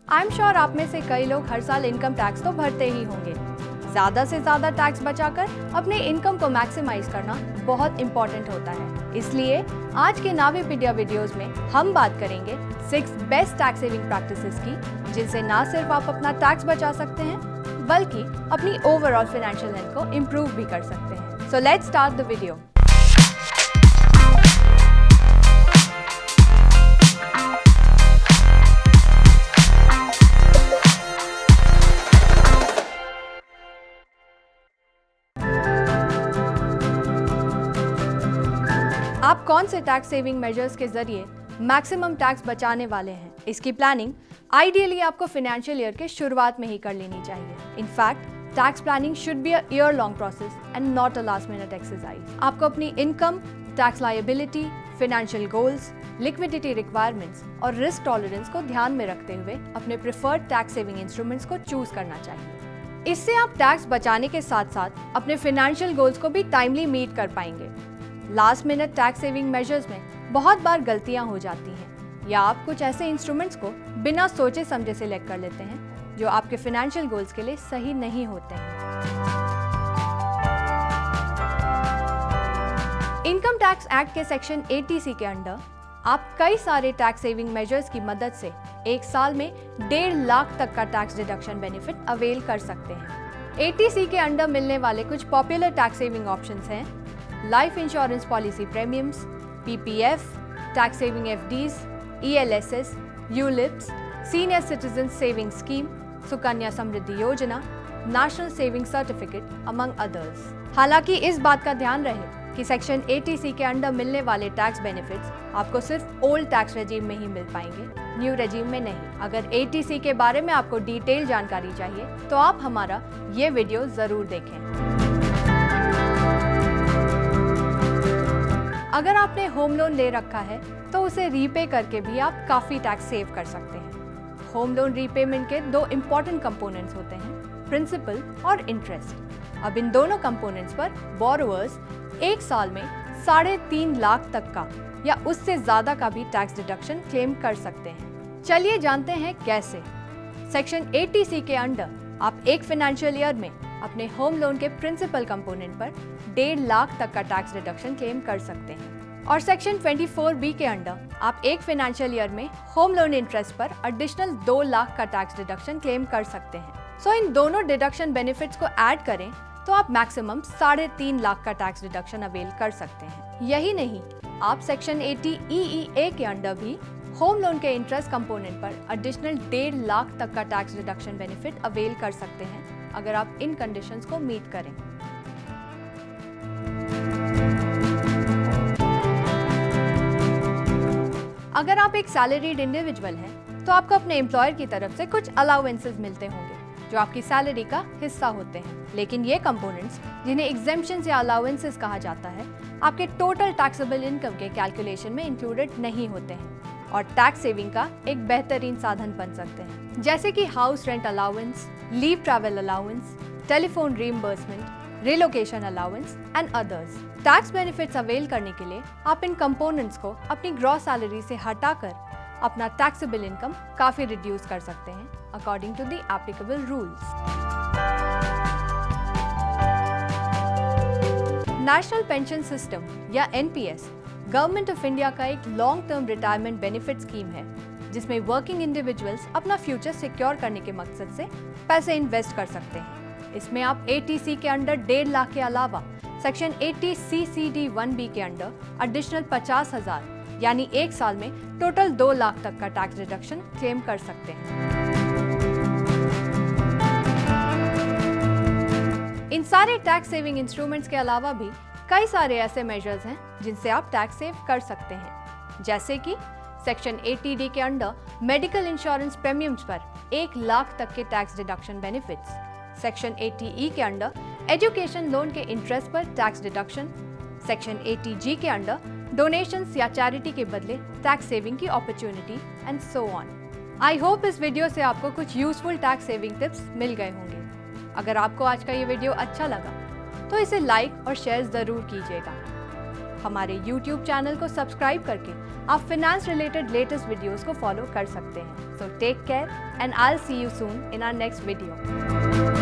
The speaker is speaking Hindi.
आई एम श्योर आप में से कई लोग हर साल इनकम टैक्स तो भरते ही होंगे। ज्यादा से ज्यादा टैक्स बचाकर अपने इनकम को मैक्सिमाइज करना बहुत इंपॉर्टेंट होता है। इसलिए आज के नावीपीडिया वीडियोस में हम बात करेंगे 6 बेस्ट टैक्स सेविंग प्रैक्टिसेस की, जिनसे ना सिर्फ आप अपना टैक्स बचा सकते हैं बल्कि अपनी ओवरऑल फाइनेंशियल हेल्थ को इम्प्रूव भी कर सकते हैं। So let's start the video. आप कौन से टैक्स सेविंग मेजर्स के जरिए मैक्सिमम टैक्स बचाने वाले हैं, इसकी प्लानिंग आइडियली आपको फाइनेंशियल ईयर के शुरुआत में ही कर लेनी चाहिए। In fact tax planning should be a year long process and not a last minute exercise. आपको अपनी income, tax liability, financial goals, liquidity requirements और रिस्क टॉलरेंस को ध्यान में रखते हुए अपने प्रेफर्ड टैक्स सेविंग इंस्ट्रूमेंट्स को चूज करना चाहिए। इससे आप टैक्स बचाने के साथ साथ अपने फाइनेंशियल गोल्स को भी टाइमली मीट कर पाएंगे। Last minute tax saving measures में बहुत बार गलतियां हो जाती हैं, या आप कुछ ऐसे इंस्ट्रूमेंट्स को बिना सोचे समझे सिलेक्ट कर लेते हैं जो आपके फाइनेंशियल गोल्स के लिए सही नहीं होते हैं। इनकम टैक्स एक्ट के सेक्शन 80C के अंडर आप कई सारे टैक्स सेविंग मेजर्स की मदद से एक साल में 1.5 लाख तक का टैक्स डिडक्शन बेनिफिट अवेल कर सकते हैं। 80C के अंडर मिलने वाले कुछ पॉपुलर टैक्स सेविंग ऑप्शंस हैं life insurance policy premiums, PPF, tax saving FDs, ELSS, ULIPs, senior citizen saving scheme, Sukanya Samriddhi Yojana, national saving certificate among others. हालांकि इस बात का ध्यान रहे कि सेक्शन 80C के अंडर मिलने वाले टैक्स बेनिफिट्स आपको सिर्फ ओल्ड टैक्स रेजिम में ही मिल पाएंगे, न्यू रेजिम में नहीं। अगर 80C के बारे में आपको डिटेल जानकारी चाहिए तो आप हमारा ये वीडियो जरूर देखें। अगर आपने होम लोन ले रखा है तो उसे रीपे करके भी आप काफी टैक्स सेव कर सकते हैं। होम लोन रीपेमेंट के 2 इम्पोर्टेंट कंपोनेंट्स होते हैं, प्रिंसिपल और इंटरेस्ट। अब इन दोनों कंपोनेंट्स पर बोरोवर्स एक साल में 3.5 लाख तक का या उससे ज्यादा का भी टैक्स डिडक्शन क्लेम कर सकते हैं। चलिए जानते हैं कैसे। सेक्शन 80C के अंडर आप एक फाइनेंशियल ईयर में अपने होम लोन के प्रिंसिपल कंपोनेंट पर 1.5 लाख तक का टैक्स डिडक्शन क्लेम कर सकते हैं, और सेक्शन 24B के अंडर आप एक फाइनेंशियल ईयर में होम लोन इंटरेस्ट पर एडिशनल 2 लाख का टैक्स डिडक्शन क्लेम कर सकते हैं। सो इन दोनों डिडक्शन बेनिफिट्स को ऐड करें तो आप मैक्सिमम 3.5 लाख का टैक्स डिडक्शन अवेल कर सकते हैं। यही नहीं, आप सेक्शन 80EEA के अंडर भी होम लोन के इंटरेस्ट कंपोनेंट पर एडिशनल 1.5 लाख तक का टैक्स डिडक्शन बेनिफिट अवेल कर सकते हैं अगर आप इन कंडीशंस को मीट करें। अगर आप एक सैलरीड इंडिविजुअल हैं तो आपको अपने एम्प्लॉयर की तरफ से कुछ अलाउंसेस मिलते होंगे जो आपकी सैलरी का हिस्सा होते हैं, लेकिन ये कंपोनेंट्स जिन्हें एग्जेम्पशंस या अलाउंसेस कहा जाता है आपके टोटल टैक्सेबल इनकम के कैलकुलेशन में इंक्लूडेड नहीं होते हैं और टैक्स सेविंग का एक बेहतरीन साधन बन सकते हैं, जैसे कि house rent allowance, leave travel allowance, telephone reimbursement, relocation allowance and others. Tax benefits avail करने के लिए आप इन कंपोनेंट्स को अपनी ग्रॉस सैलरी से हटाकर अपना टैक्सेबल इनकम काफी रिड्यूस कर सकते हैं according to the applicable rules. National pension system या NPS गवर्नमेंट ऑफ इंडिया का एक long term retirement benefit scheme है, जिसमें वर्किंग इंडिविजुअल्स अपना फ्यूचर सिक्योर करने के मकसद से पैसे इन्वेस्ट कर सकते हैं। इसमें आप 80C के अंडर 1.5 लाख के अलावा सेक्शन 80CCD1B के अंडर एडिशनल 50,000 यानी एक साल में टोटल 2 लाख तक का टैक्स डिडक्शन क्लेम कर सकते हैं। इन सारे टैक्स सेविंग इंस्ट्रूमेंट्स के अलावा भी कई सारे ऐसे मेजर्स हैं जिनसे आप टैक्स सेव कर सकते हैं, जैसे कि सेक्शन 80D के अंडर मेडिकल इंश्योरेंस प्रीमियम्स पर 1 लाख तक के tax deduction benefits, section 80E के अंडर एजुकेशन लोन के इंटरेस्ट पर टैक्स डिडक्शन, सेक्शन 80G के अंडर डोनेशंस या चैरिटी के बदले टैक्स सेविंग की opportunity and so on. I hope इस वीडियो से आपको कुछ यूजफुल टैक्स सेविंग टिप्स मिल गए होंगे। अगर आपको आज का ये वीडियो अच्छा लगा तो इसे लाइक और शेयर जरूर कीजिएगा। हमारे YouTube चैनल को सब्सक्राइब करके आप फिनेंस रिलेटेड लेटेस्ट वीडियोस को फॉलो कर सकते हैं। So take care and I will see you soon in our next video.